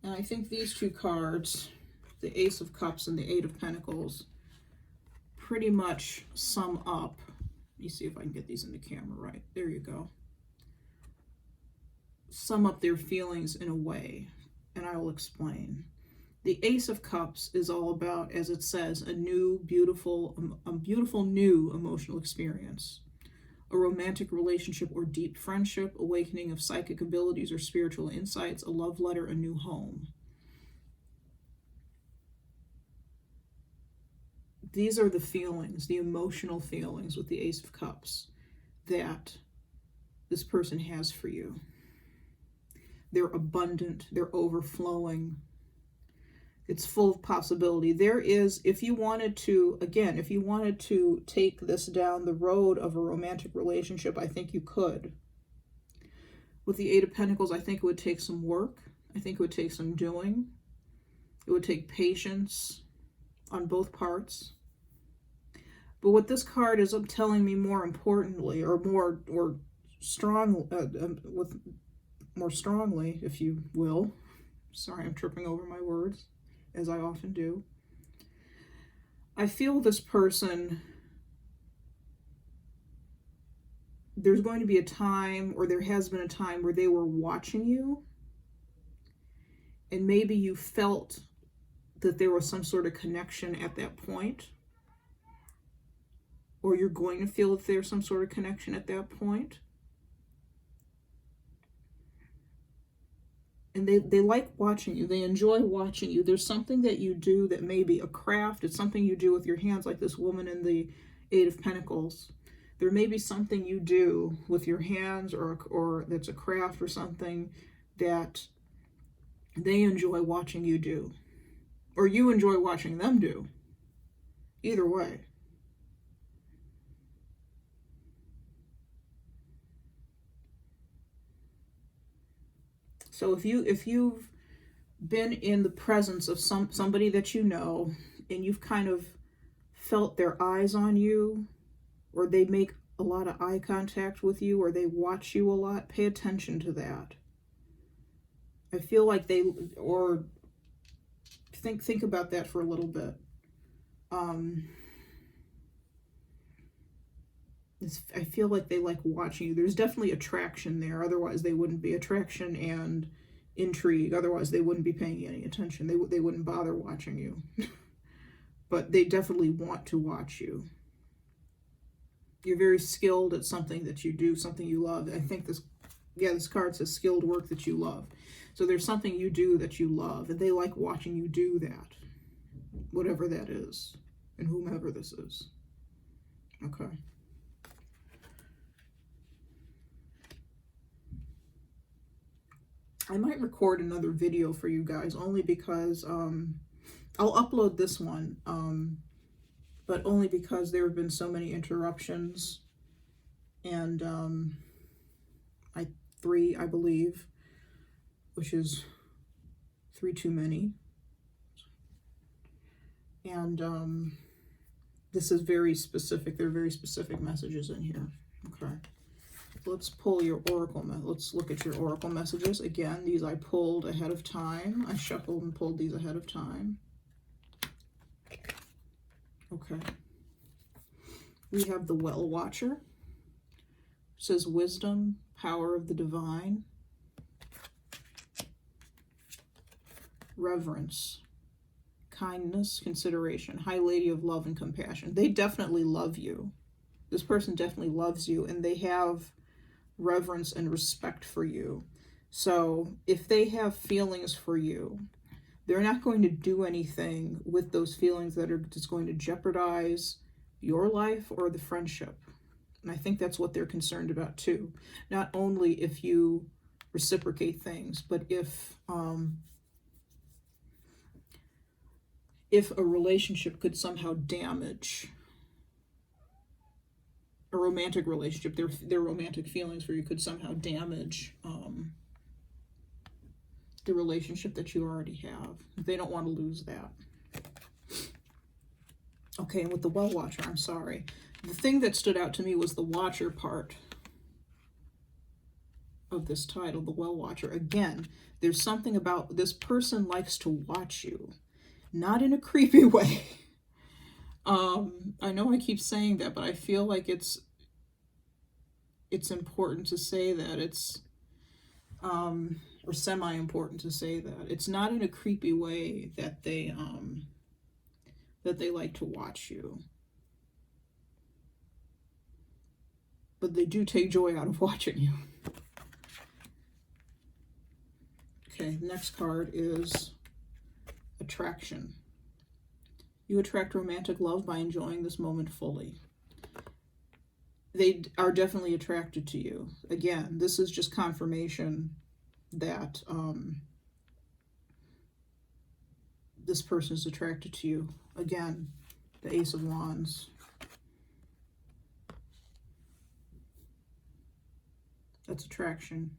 And I think these two cards, the Ace of Cups and the Eight of Pentacles, pretty much sum up. Let me see if I can get these in the camera right. There you go. Sum up their feelings in a way. and I will explain. The Ace of Cups is all about, as it says, a beautiful new emotional experience. A romantic relationship or deep friendship, awakening of psychic abilities or spiritual insights, a love letter, a new home. These are the feelings, the emotional feelings with the Ace of Cups that this person has for you. They're abundant, they're overflowing. It's full of possibility. There is, if you wanted to take this down the road of a romantic relationship, I think you could. With the Eight of Pentacles, I think it would take some work. I think it would take some doing. It would take patience on both parts. But what this card is telling me more importantly, more strongly, if you will. Sorry, I'm tripping over my words, as I often do. I feel this person, there's going to be a time, or there has been a time, where they were watching you, and maybe you felt that there was some sort of connection at that point, or you're going to feel that there's some sort of connection at that point. And they like watching you. They enjoy watching you. There's something that you do that may be a craft. It's something you do with your hands, like this woman in the Eight of Pentacles. There may be something you do with your hands, or that's a craft or something that they enjoy watching you do. Or you enjoy watching them do. Either way. So if you've been in the presence of somebody that you know, and you've kind of felt their eyes on you, or they make a lot of eye contact with you, or they watch you a lot, pay attention to that. I feel like think about that for a little bit. I feel like they like watching you. There's definitely attraction there. Otherwise, they wouldn't be. Attraction and intrigue. Otherwise, they wouldn't be paying any attention. They wouldn't bother watching you. But they definitely want to watch you. You're very skilled at something that you do, something you love. I think this card says skilled work that you love. So there's something you do that you love, and they like watching you do that. Whatever that is, and whomever this is. Okay. I might record another video for you guys, only because I'll upload this one, but only because there have been so many interruptions, and three, I believe, which is 3 too many. And this is very specific. There are very specific messages in here. Okay. Let's pull your oracle. Let's look at your oracle messages. Again, these I pulled ahead of time. I shuffled and pulled these ahead of time. Okay. We have the Well Watcher. It says wisdom, power of the divine, reverence, kindness, consideration, high lady of love and compassion. They definitely love you. This person definitely loves you, and they have reverence and respect for you. So if they have feelings for you, they're not going to do anything with those feelings that are just going to jeopardize your life or the friendship. And I think that's what they're concerned about too. Not only if you reciprocate things, but if a relationship could somehow damage a romantic relationship, their romantic feelings for you could somehow damage the relationship that you already have. They don't want to lose that. Okay, and with the Well Watcher, I'm sorry. The thing that stood out to me was the Watcher part of this title, the Well Watcher. Again, there's something about this person likes to watch you. Not in a creepy way. I know I keep saying that, but I feel like it's important to say that. or semi-important to say that. It's not in a creepy way that they like to watch you. But they do take joy out of watching you. Okay, next card is attraction. You attract romantic love by enjoying this moment fully. They are definitely attracted to you. Again, this is just confirmation that this person is attracted to you. Again, the Ace of Wands. That's attraction.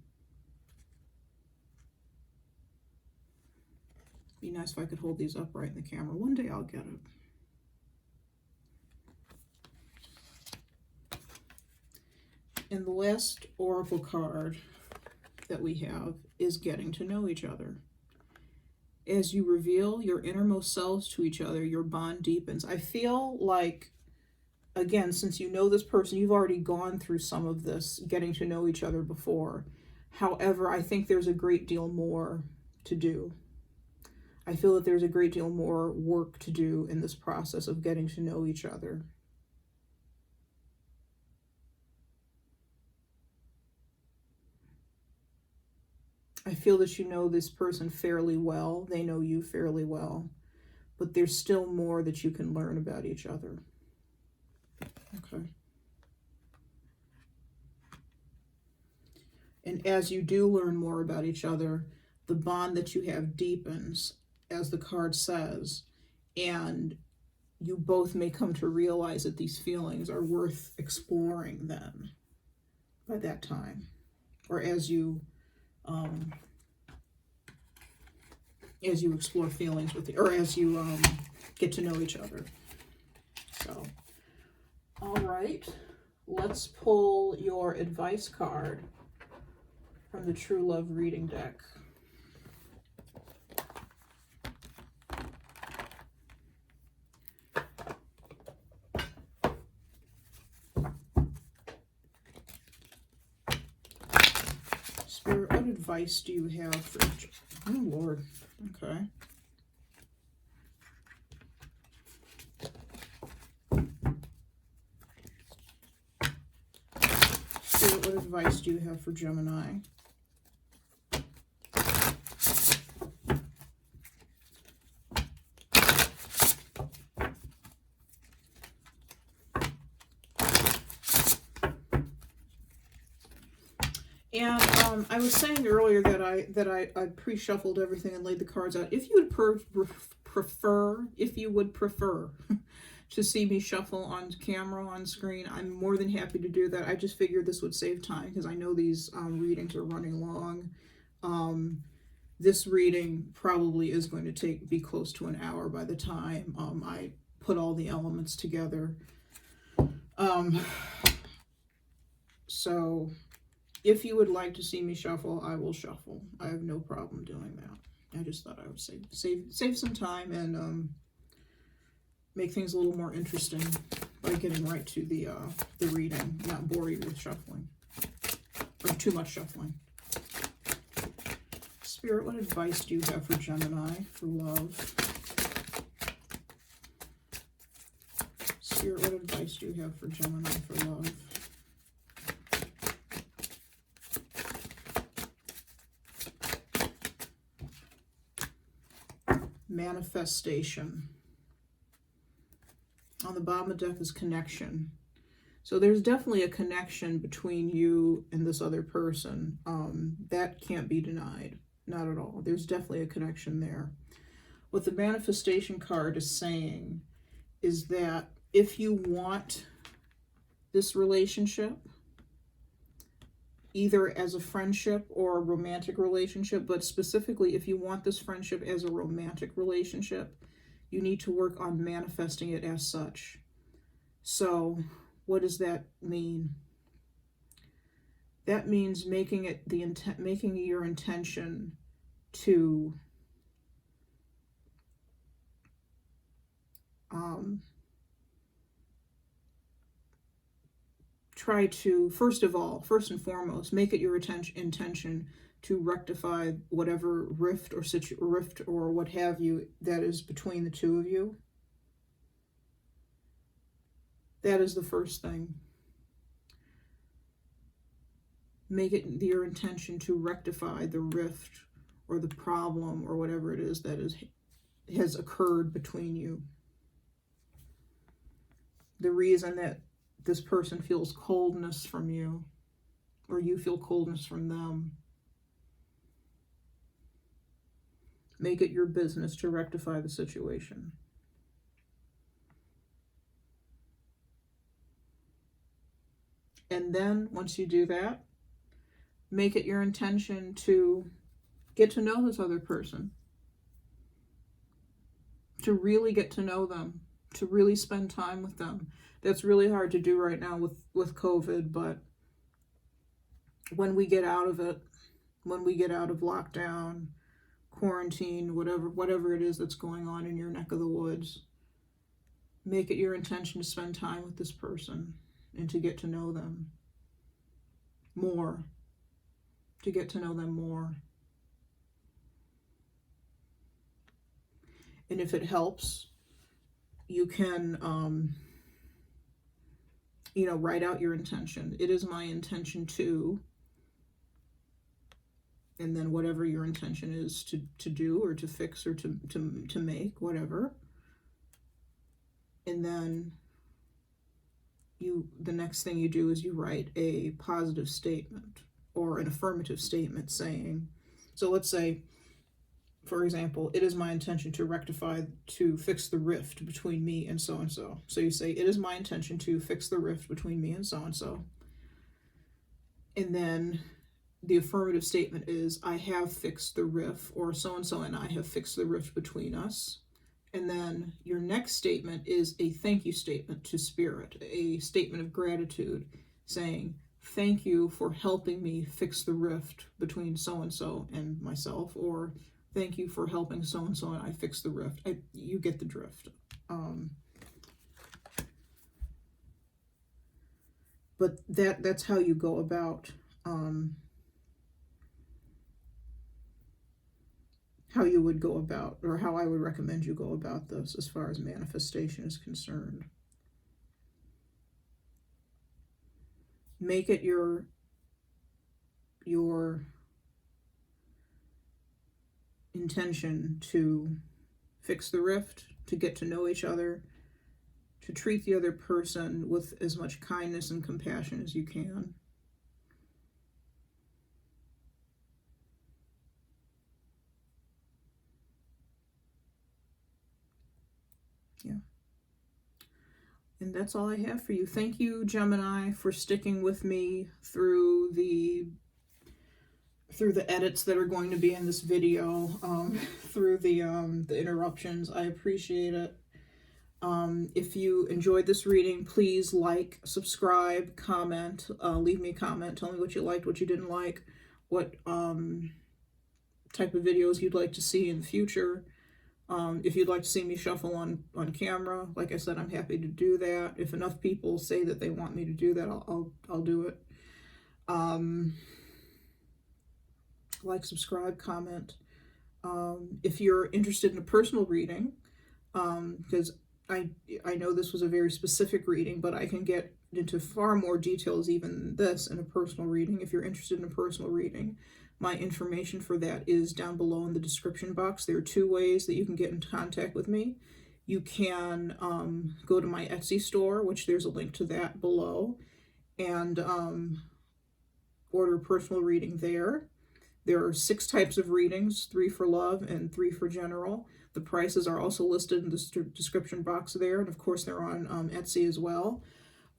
Be nice if I could hold these upright in the camera. One day I'll get it. And the last oracle card that we have is getting to know each other. As you reveal your innermost selves to each other, your bond deepens. I feel like, again, since you know this person, you've already gone through some of this getting to know each other before. However, I think there's a great deal more to do. I feel that there's a great deal more work to do in this process of getting to know each other. I feel that you know this person fairly well. They know you fairly well. But there's still more that you can learn about each other. Okay. And as you do learn more about each other, the bond that you have deepens, as the card says, and you both may come to realize that these feelings are worth exploring then, by that time, or as you explore feelings with, or as you get to know each other. So, all right, let's pull your advice card from the True Love reading deck. Spirit, what advice do you have for... Oh, Lord. Okay. Spirit, what advice do you have for Gemini? And I was saying earlier that I pre-shuffled everything and laid the cards out. If you would prefer to see me shuffle on camera, on screen, I'm more than happy to do that. I just figured this would save time because I know these readings are running long. This reading probably is going to be close to an hour by the time I put all the elements together. So if you would like to see me shuffle, I will shuffle. I have no problem doing that. I just thought I would save some time and make things a little more interesting by getting right to the reading, not bore you with shuffling or too much shuffling. Spirit, what advice do you have for Gemini for love? Spirit, what advice do you have for Gemini for love? Manifestation. On the bottom of the deck is connection. So there's definitely a connection between you and this other person. That can't be denied. Not at all. There's definitely a connection there. What the manifestation card is saying is that if you want this relationship, either as a friendship or a romantic relationship, but specifically if you want this friendship as a romantic relationship, you need to work on manifesting it as such. So what does that mean? That means making your intention to try to, first and foremost, make it your intention to rectify whatever rift or what have you that is between the two of you. That is the first thing. Make it your intention to rectify the rift or the problem or whatever it is that has occurred between you. The reason that this person feels coldness from you, or you feel coldness from them. Make it your business to rectify the situation. And then, once you do that, make it your intention to get to know this other person. To really get to know them. To really spend time with them. That's really hard to do right now with COVID, but when we get out of it, when we get out of lockdown, quarantine, whatever it is that's going on in your neck of the woods, make it your intention to spend time with this person and to get to know them more. To get to know them more. And if it helps, you can, write out your intention. It is my intention to, and then whatever your intention is to do or to fix or to make, whatever. And then the next thing you do is you write a positive statement or an affirmative statement saying, so let's say, for example, it is my intention to fix the rift between me and so-and-so. So you say, it is my intention to fix the rift between me and so-and-so. And then the affirmative statement is, I have fixed the rift, or so-and-so and I have fixed the rift between us. And then your next statement is a thank you statement to Spirit, a statement of gratitude saying, thank you for helping me fix the rift between so-and-so and myself, or thank you for helping so-and-so and I fix the rift. You get the drift. But that's how you go about, how you would go about, or how I would recommend you go about this as far as manifestation is concerned. Make it your intention to fix the rift, to get to know each other, to treat the other person with as much kindness and compassion as you can. Yeah. And that's all I have for you. Thank you, Gemini, for sticking with me through the edits that are going to be in this video, through the interruptions. I appreciate it. If you enjoyed this reading, please like, subscribe, comment, leave me a comment. Tell me what you liked, what you didn't like, what type of videos you'd like to see in the future. If you'd like to see me shuffle on camera, like I said, I'm happy to do that. If enough people say that they want me to do that, I'll do it. Like, subscribe, comment. If you're interested in a personal reading, because I know this was a very specific reading, but I can get into far more details even than this in a personal reading. If you're interested in a personal reading, my information for that is down below in the description box. There are two ways that you can get in contact with me. You can go to my Etsy store, which there's a link to that below, and order a personal reading there. There are 6 types of readings, 3 for love and 3 for general. The prices are also listed in the description box there, and of course they're on Etsy as well.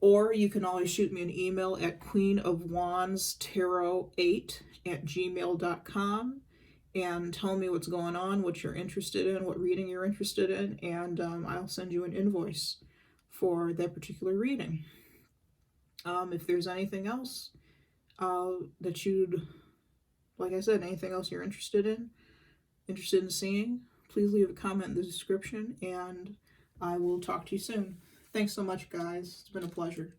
Or you can always shoot me an email at queenofwandstarot8@gmail.com and tell me what's going on, what you're interested in, what reading you're interested in, and I'll send you an invoice for that particular reading. If there's anything else that you'd, like I said, anything else you're interested in seeing, please leave a comment in the description, and I will talk to you soon. Thanks so much, guys. It's been a pleasure.